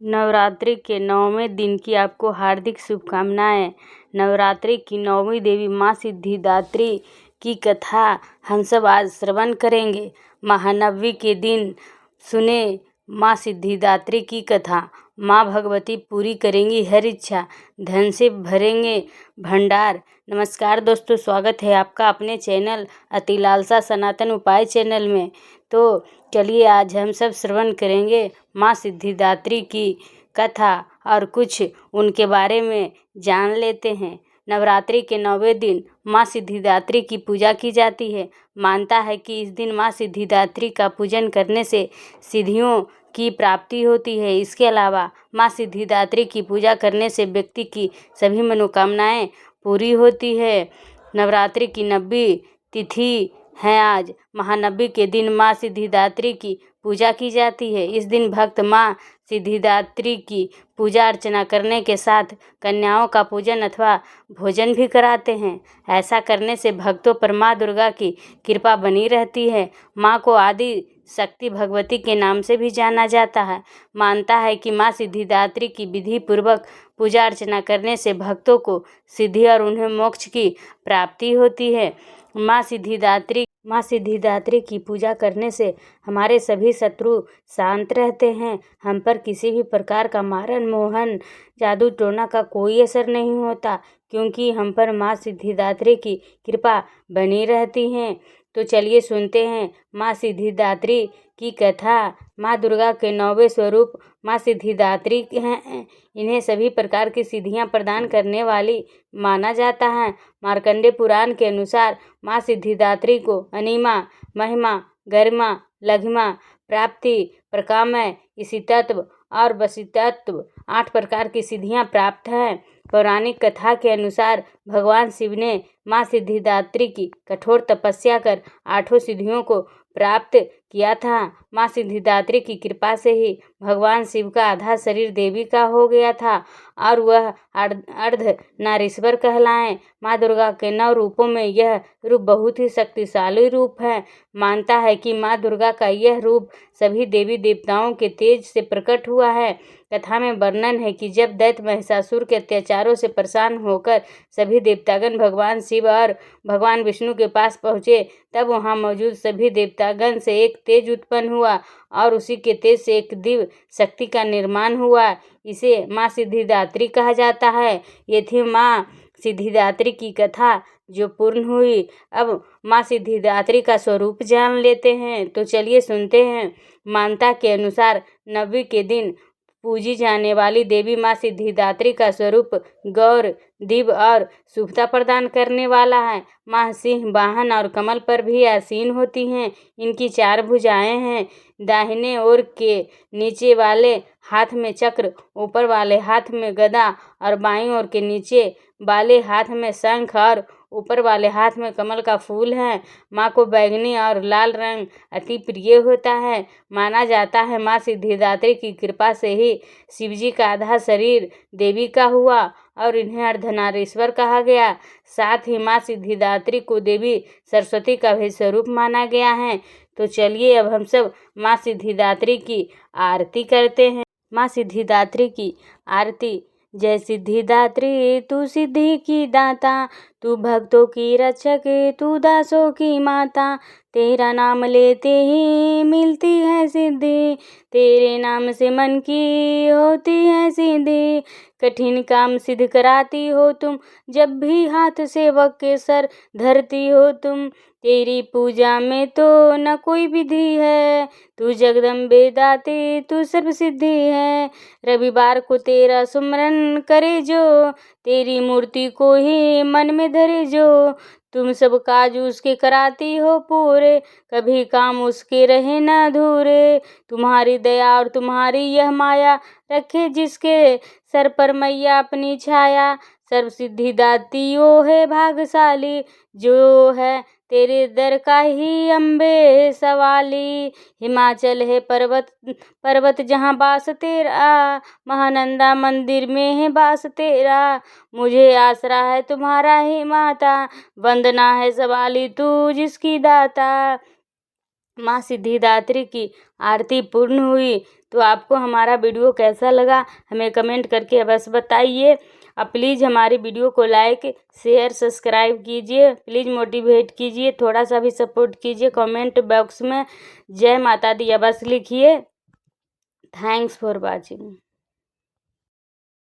नवरात्रि के 9वें दिन की आपको हार्दिक शुभकामनाएं। नवरात्रि की 9वीं देवी माँ सिद्धिदात्री की कथा हम सब आज श्रवण करेंगे। महानवमी के दिन सुने माँ सिद्धिदात्री की कथा। माँ भगवती पूरी करेंगी हर इच्छा, धन से भरेंगे भंडार। नमस्कार दोस्तों, स्वागत है आपका अपने चैनल अति लालसा सनातन उपाय चैनल में। तो चलिए आज हम सब श्रवण करेंगे माँ सिद्धिदात्री की कथा और कुछ उनके बारे में जान लेते हैं। नवरात्रि के 9वें दिन माँ सिद्धिदात्री की पूजा की जाती है। मानता है कि इस दिन माँ सिद्धिदात्री का पूजन करने से सिद्धियों की प्राप्ति होती है। इसके अलावा माँ सिद्धिदात्री की पूजा करने से व्यक्ति की सभी मनोकामनाएं पूरी होती है। नवरात्रि की 9वीं तिथि है आज। महानवमी के दिन माँ सिद्धिदात्री की पूजा की जाती है। इस दिन भक्त माँ सिद्धिदात्री की पूजा अर्चना करने के साथ कन्याओं का पूजन अथवा भोजन भी कराते हैं। ऐसा करने से भक्तों पर माँ दुर्गा की कृपा बनी रहती है। माँ को आदि शक्ति भगवती के नाम से भी जाना जाता है। मानता है कि माँ सिद्धिदात्री की विधि पूर्वक पूजा अर्चना करने से भक्तों को सिद्धि और उन्हें मोक्ष की प्राप्ति होती है। माँ सिद्धिदात्री की पूजा करने से हमारे सभी शत्रु शांत रहते हैं। हम पर किसी भी प्रकार का मारण मोहन जादू टोना का कोई असर नहीं होता, क्योंकि हम पर माँ सिद्धिदात्री की कृपा बनी रहती है। तो चलिए सुनते हैं माँ सिद्धिदात्री की कथा। माँ दुर्गा के 9वें स्वरूप माँ सिद्धिदात्री हैं। इन्हें सभी प्रकार की सिद्धियां प्रदान करने वाली माना जाता है। मार्कंडेय पुराण के अनुसार माँ सिद्धिदात्री को अनिमा, महिमा, गरिमा, लघिमा, प्राप्ति, प्रकामय, इसितत्व और वसितत्व 8 प्रकार की सिद्धियां प्राप्त हैं। पौराणिक कथा के अनुसार भगवान शिव ने माँ सिद्धिदात्री की कठोर तपस्या कर 8 सिद्धियों को प्राप्त किया था। माँ सिद्धिदात्री की कृपा से ही भगवान शिव का आधा शरीर देवी का हो गया था और वह अर्ध नारीश्वर कहलाएं। माँ दुर्गा के 9 रूपों में यह रूप बहुत ही शक्तिशाली रूप है। मानता है कि माँ दुर्गा का यह रूप सभी देवी देवताओं के तेज से प्रकट हुआ है। कथा में वर्णन है कि जब दैत्य महिषासुर के अत्याचारों से परेशान होकर सभी देवतागण भगवान शिव और भगवान विष्णु के पास पहुँचे, तब वहाँ मौजूद सभी देवतागण से एक तेज उत्पन्न हुआ और उसी के तेज से एक दिव्य शक्ति का निर्माण हुआ। इसे माँ सिद्धिदात्री कहा जाता है। ये थी माँ सिद्धिदात्री की कथा जो पूर्ण हुई। अब माँ सिद्धिदात्री का स्वरूप जान लेते हैं। तो चलिए सुनते हैं। मान्यता के अनुसार 9वीं के दिन पूजी जाने वाली देवी माँ सिद्धिदात्री का स्वरूप गौर, दिव्य और शुभता प्रदान करने वाला है। माँ सिंह वाहन और कमल पर भी आसीन होती हैं। इनकी 4 भुजाएं हैं। दाहिने ओर के नीचे वाले हाथ में चक्र, ऊपर वाले हाथ में गदा और बाईं ओर के नीचे वाले हाथ में शंख और ऊपर वाले हाथ में कमल का फूल है। माँ को बैंगनी और लाल रंग अति प्रिय होता है। माना जाता है माँ सिद्धिदात्री की कृपा से ही शिवजी का आधा शरीर देवी का हुआ और इन्हें अर्धनारीश्वर कहा गया। साथ ही माँ सिद्धिदात्री को देवी सरस्वती का भी स्वरूप माना गया है। तो चलिए अब हम सब माँ सिद्धिदात्री की आरती करते हैं। माँ सिद्धिदात्री की आरती। जय सिद्धिदात्री तू सिद्धि की दाता, तू भक्तों की रक्षक, तू दासों की माता। तेरा नाम लेते ही मिलती है सिद्धि, तेरे नाम से मन की होती है सिद्धि। कठिन काम सिद्ध कराती हो तुम, जब भी हाथ सेवक के सर धरती हो तुम। तेरी पूजा में तो न कोई विधि है, तू जगदम्बे दाते तू सर्व सिद्धि है। रविवार को तेरा सुमरन करे जो, तेरी मूर्ति को ही मन में धरे जो। तुम सब काज उसके कराती हो पूरे, कभी काम उसके रहे न अधूरे। तुम्हारी दया और तुम्हारी यह माया, रखे जिसके सर पर मैया अपनी छाया। सर्व सिद्धि दाती वो है भाग्यशाली, जो है तेरे दर का ही अम्बे सवाली। हिमाचल है पर्वत जहाँ बास तेरा, महानंदा मंदिर में है बास तेरा। मुझे आसरा है तुम्हारा ही माता, वंदना है सवाली तू जिसकी दाता। माँ सिद्धिदात्री की आरती पूर्ण हुई। तो आपको हमारा वीडियो कैसा लगा हमें कमेंट करके अवश्य बताइए। अब प्लीज़ हमारी वीडियो को लाइक शेयर सब्सक्राइब कीजिए, प्लीज़ मोटिवेट कीजिए, थोड़ा सा भी सपोर्ट कीजिए। कमेंट बॉक्स में जय माता दी अवश्य लिखिए। Thanks for watching.